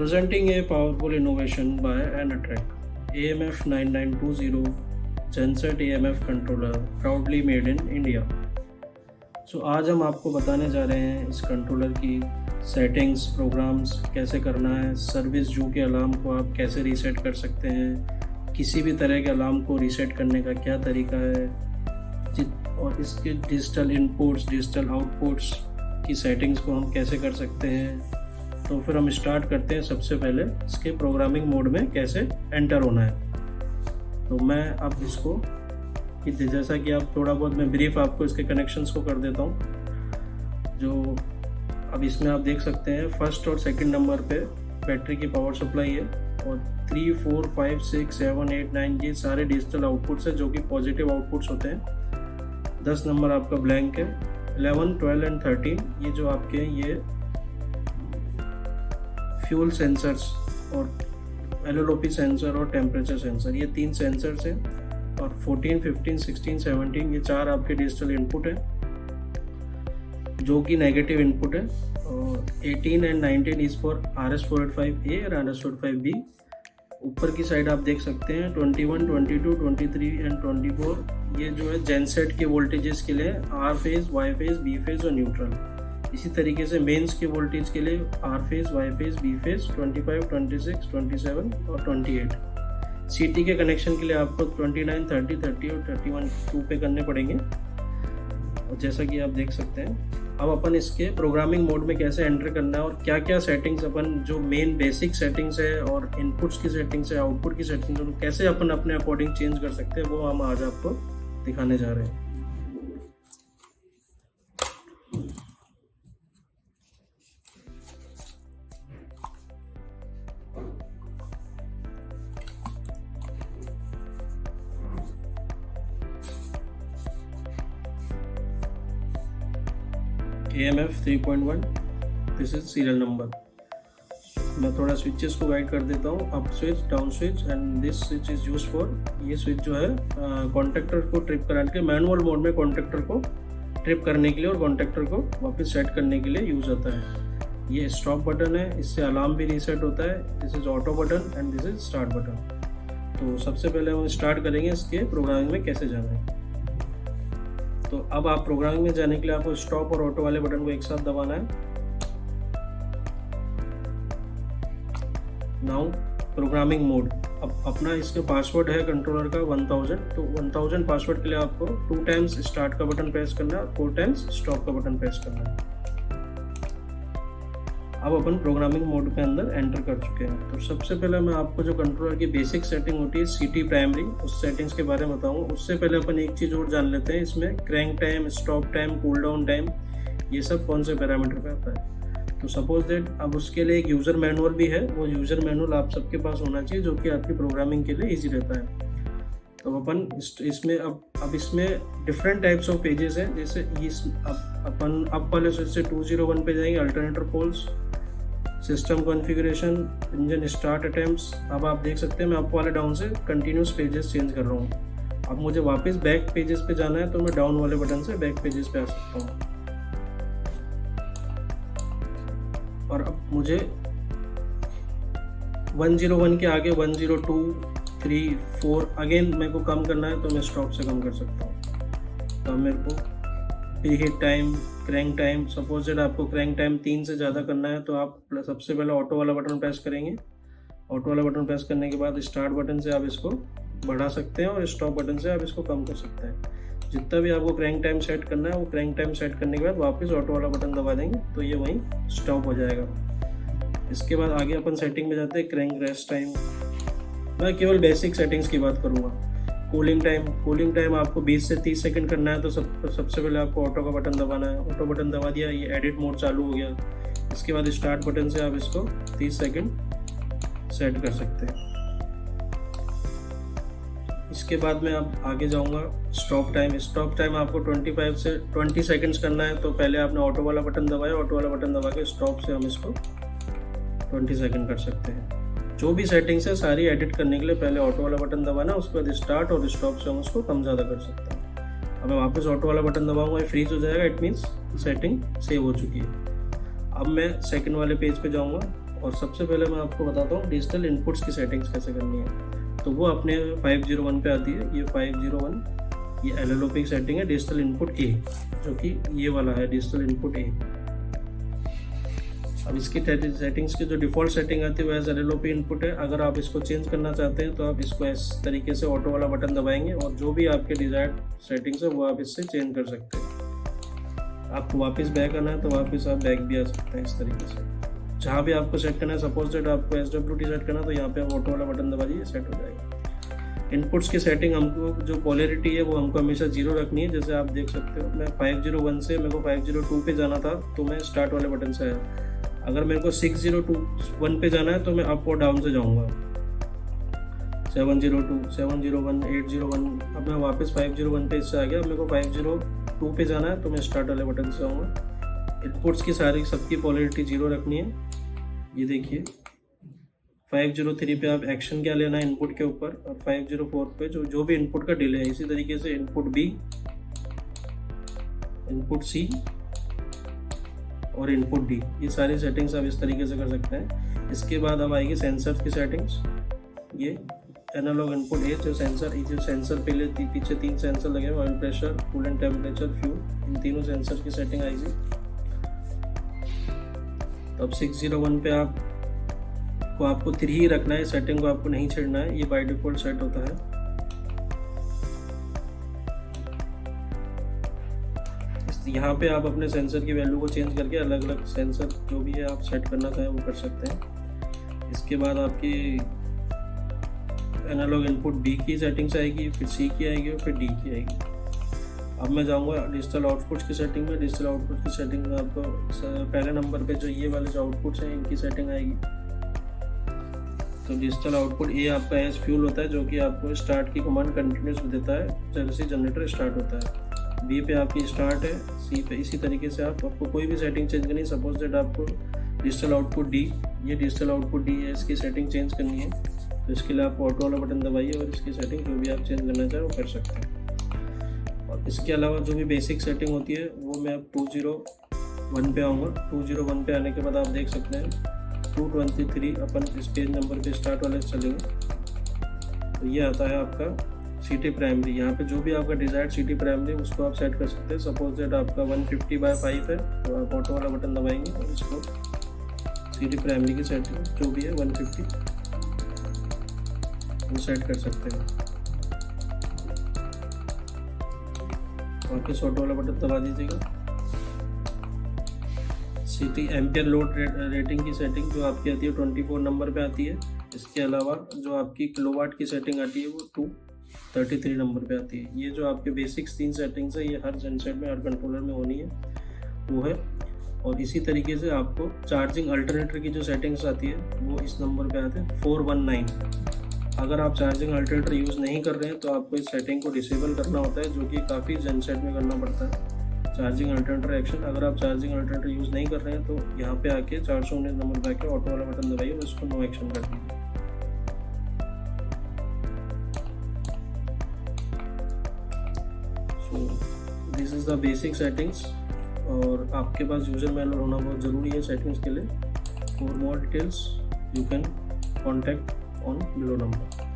Presenting a powerful innovation by Anatrek, AMF 9920 Genset AMF controller, proudly made in India. So आज हम आपको बताने जा रहे हैं इस कंट्रोलर की सेटिंग्स, प्रोग्राम्स कैसे करना है, सर्विस जू के अलार्म को आप कैसे रीसेट कर सकते हैं, किसी भी तरह के अलार्म को रीसेट करने का क्या तरीका है, और इसके डिजिटल इनपुट्स, डिजिटल आउटपुट्स की सेटिंग्स को हम कैसे कर सकते हैं। तो फिर हम स्टार्ट करते हैं। सबसे पहले इसके प्रोग्रामिंग मोड में कैसे एंटर होना है। तो मैं अब इसको जैसा कि आप थोड़ा बहुत मैं ब्रीफ आपको इसके कनेक्शंस को कर देता हूँ। जो अब इसमें आप देख सकते हैं फर्स्ट और सेकंड नंबर पे बैटरी की पावर सप्लाई है, और 3, 4, 5, 6, 7, 8, 9 ये सारे डिजिटल आउटपुट्स हैं जो कि पॉजिटिव आउटपुट्स होते हैं। 10 नंबर आपका ब्लैंक है। 11, 12 एंड 13 ये जो आपके हैं ये फ्यूल सेंसर्स और एलएलओपी सेंसर और टेम्परेचर सेंसर, ये 3 सेंसर्स हैं। और 14, 15, 16, 17 ये 4 आपके डिजिटल इनपुट हैं जो कि नेगेटिव इनपुट है। और 18 एंड 19 इज फॉर RS485A और RS485B। ऊपर की साइड आप देख सकते हैं 21, 22, 23 एंड 24 ये जो है जेनसेट के वोल्टेजेस के लिए R phase, Y phase, B phase और न्यूट्रल। इसी तरीके से मेंस के वोल्टेज के लिए R phase, Y phase, B phase, 25, 26, 27 और 28। CT के कनेक्शन के लिए आपको 29, 30, 30 और 31 2 पे करने पड़ेंगे। और जैसा कि आप देख सकते हैं अब अपन इसके प्रोग्रामिंग मोड में कैसे एंटर करना है और क्या क्या सेटिंग्स अपन जो मेन बेसिक सेटिंग्स है और इनपुट्स की सेटिंग्स है, आउटपुट की सेटिंग्स है, कैसे अपन अपने अकॉर्डिंग चेंज कर सकते हैं वो हम आज आपको दिखाने जा रहे हैं। AMF 3.1 this is serial number. मैं थोड़ा स्विचेस को गाइड कर देता हूँ। Up switch, down switch and this switch is use for, ये स्विच जो है कॉन्टैक्टर को ट्रिप कराने के, मैनुअल मोड में कॉन्टैक्टर को ट्रिप करने के लिए और कॉन्टैक्टर को वापस सेट करने के लिए यूज होता है। ये स्टॉप बटन है, इससे अलार्म भी रीसेट होता है। This is auto button and this is start button. तो सबसे पहले हम स्टार्ट करेंगे इसके प्रोग्रामिंग में कैसे जाना है। तो अब आप प्रोग्रामिंग में जाने के लिए आपको स्टॉप और ऑटो वाले बटन को एक साथ दबाना है। Now programming mode. अब अपना इसका पासवर्ड है कंट्रोलर का 1000, तो 1000 पासवर्ड के लिए आपको 2 टाइम्स स्टार्ट का बटन प्रेस करना है और 4 टाइम्स स्टॉप का बटन प्रेस करना है। अब अपन प्रोग्रामिंग मोड के अंदर एंटर कर चुके हैं। तो सबसे पहले मैं आपको जो कंट्रोलर की बेसिक सेटिंग होती है CT प्राइमरी, उस सेटिंग्स के बारे में बताऊंगा। उससे पहले अपन एक चीज़ और जान लेते हैं, इसमें crank time, stop time, cool down time ये सब कौन से पैरामीटर पे आता है। तो सपोज दैट अब उसके लिए एक यूज़र मैनुअल भी है, वो यूज़र मैनुअल आप सबके पास होना चाहिए जो कि आपकी प्रोग्रामिंग के लिए ईजी रहता है। तो अपन इसमें अब इसमें डिफरेंट टाइप्स ऑफ पेजेस हैं। जैसे अपन अप वाले स्विच से 201 पे जाएंगे, alternator poles, system configuration, engine start attempts. अब आप देख सकते हैं मैं अप वाले डाउन से कंटिन्यूस पेजेस चेंज कर रहा हूँ। अब मुझे वापस बैक पेजेस पे जाना है तो मैं डाउन वाले बटन से बैक पेजेस पे आ सकता हूँ। और अब मुझे 101 के आगे 102, 3, 4 अगेन मेरे को कम करना है तो मैं स्टॉप से कम कर सकता हूँ। तो मेरे को preheat time, crank time, suppose that आपको क्रैंक टाइम 3 से ज़्यादा करना है तो आप सबसे पहले ऑटो वाला बटन प्रेस करेंगे। ऑटो वाला बटन प्रेस करने के बाद स्टार्ट बटन से आप इसको बढ़ा सकते हैं और स्टॉप बटन से आप इसको कम कर सकते हैं। जितना भी आपको क्रैंक टाइम सेट करना है वो क्रैंक टाइम सेट करने के बाद वापस ऑटो वाला बटन दबा देंगे तो ये वहीं स्टॉप हो जाएगा। इसके बाद आगे अपन सेटिंग में जाते हैं क्रैंक रेस्ट टाइम। मैं केवल बेसिक सेटिंग्स की बात करूँगा। कूलिंग टाइम आपको 20 से 30 सेकंड करना है तो सबसे पहले आपको ऑटो का बटन दबाना है। ऑटो बटन दबा दिया, ये एडिट मोड चालू हो गया। इसके बाद स्टार्ट बटन से आप इसको 30 सेकंड सेट कर सकते हैं। इसके बाद मैं अब आगे जाऊंगा स्टॉप टाइम आपको 25 से 20 सेकंड्स करना है तो पहले आपने ऑटो वाला बटन दबाया, ऑटो वाला बटन दबा के स्टॉप से हम इसको 20 सेकंड कर सकते हैं। जो भी सेटिंग्स है सारी एडिट करने के लिए पहले ऑटो वाला बटन दबाना, उसके बाद स्टार्ट और स्टॉप से हम उसको कम ज़्यादा कर सकते हैं। अब मैं वापस ऑटो वाला बटन दबाऊंगा, फ्रीज हो जाएगा, इट मीन्स सेटिंग सेव हो चुकी है। अब मैं सेकंड वाले पेज पे जाऊंगा और सबसे पहले मैं आपको बताता हूँ डिजिटल इनपुट्स की सेटिंग्स कैसे करनी है। तो वो अपने 501 पे आती है, ये 501, ये LLOP की सेटिंग है डिजिटल इनपुट ए, जो कि ये वाला है डिजिटल इनपुट ए। अब इसकी सेटिंग्स की जो डिफ़ॉल्ट सेटिंग आती है वो एज LLOP इनपुट है। अगर आप इसको चेंज करना चाहते हैं तो आप इसको इस तरीके से ऑटो वाला बटन दबाएंगे और जो भी आपके डिज़ायर्ड सेटिंग्स है वो आप इससे चेंज कर सकते हैं। आपको वापस बैक आना है तो वापस आप बैक भी आ सकते हैं इस तरीके से। जहाँ भी आपको सेट करना है, सपोज दैट आपको SWT सेट करना है तो यहाँ पे आप ऑटो वाला बटन दबा दीजिए, सेट हो जाएगा। इनपुट्स की सेटिंग हमको जो पोलैरिटी है वो हमको हमेशा 0 रखनी है। जैसे आप देख सकते हो मैं 501 से मेरे को 502 पे जाना था तो मैं स्टार्ट वाले बटन से आया। अगर मेरे को 601 पे जाना है तो मैं अप और डाउन से जाऊँगा, 702, 701, 801। अब मैं वापस 501 पे इससे आ गया। अब मेरे को 502 पे जाना है तो मैं स्टार्ट वाले बटन से आऊँगा। इनपुट्स की सारी सबकी पोलैरिटी 0 रखनी है। ये देखिए 503 पे आप एक्शन क्या लेना है इनपुट के ऊपर, और 504 पे जो भी इनपुट का डिले है। इसी तरीके से इनपुट बी, इनपुट सी और इनपुट डी, ये सारी सेटिंग्स आप इस तरीके से कर सकते हैं। इसके बाद अब आएगी सेंसर की सेटिंग्स। ये एनालॉग इनपुट है, जो सेंसर पहले पीछे 3 सेंसर लगे, oil pressure, coolant temperature, fuel, इन तीनों सेंसर की सेटिंग आएगी। तो अब 601 पे आपको 3 ही रखना है, सेटिंग को आपको नहीं छेड़ना है, ये बाय डिफॉल्ट सेट होता है। यहाँ पे आप अपने सेंसर की वैल्यू को चेंज करके अलग अलग सेंसर जो भी है आप सेट करना चाहें वो कर सकते हैं। इसके बाद आपकी एनालॉग इनपुट बी की सेटिंग्स आएगी, फिर सी की आएगी और फिर डी की आएगी। अब मैं जाऊँगा डिजिटल आउटपुट्स की सेटिंग में। डिजिटल आउटपुट की सेटिंग में आपको पहले नंबर पे जो ये वाले जो आउटपुट्स हैं इनकी सेटिंग आएगी। तो डिजिटल आउटपुट ए आपका एज फ्यूल होता है, जो कि आपको स्टार्ट की कमांड कंटिन्यूस देता है जैसे जनरेटर स्टार्ट होता है। बी पे आपकी स्टार्ट है, सी पे इसी तरीके से आपको कोई भी सेटिंग चेंज करनी है। सपोज दैट आपको डिजिटल आउटपुट डी, ये डिजिटल आउटपुट डी है, इसकी सेटिंग चेंज करनी है तो इसके लिए आप ऑटो वाला बटन दबाइए और इसकी सेटिंग जो भी आप चेंज करना चाहें वो कर सकते हैं। और इसके अलावा जो भी बेसिक सेटिंग होती है वो मैं अब 201 पे आऊँगा। 201 पे आने के बाद आप देख सकते हैं 223 अपन इस पेज नंबर पे स्टार्ट वाले से चलेंगे तो ये आता है आपका सिटी प्राइमरी। यहाँ पे जो भी आपका डिजायर्ड सिटी प्राइमरी उसको आप सेट कर सकते हैं। सपोज दैट आपका 150/5 है तो आप ऑटो वाला बटन दबाएंगे और इसको सिटी प्राइमरी की सेटिंग जो भी है 150 वो सेट कर सकते हैं। वापस ऑटो वाला बटन दबा दीजिएगा। सिटी एम्पियर लोड रेटिंग की सेटिंग जो आपकी आती है 24 नंबर पे आती है। इसके अलावा जो आपकी किलोवाट की सेटिंग आती है वो 233 नंबर पे आती है। ये जो आपके बेसिक्स 3 सेटिंग्स है ये हर जेनसेट में, हर कंट्रोलर में होनी है वो है। और इसी तरीके से आपको चार्जिंग अल्टरनेटर की जो सेटिंग्स आती है वो इस नंबर पे आते हैं 419। अगर आप चार्जिंग अल्टरनेटर यूज़ नहीं कर रहे हैं तो आपको इस सेटिंग को डिसेबल करना होता है, जो कि काफ़ी जेनसेट में करना पड़ता है। चार्जिंग अल्टरनेटर एक्शन, अगर आप चार्जिंग अल्टरनेटर यूज़ नहीं कर रहे हैं तो यहाँ पे आके 419 नंबर पे आके ऑटो वाला बटन दबाइए और इसको नो एक्शन कर दीजिए। This is the basic settings और आपके पास यूज़र मैनुअल होना बहुत ज़रूरी है सेटिंग्स के लिए। For more details you can contact on below number।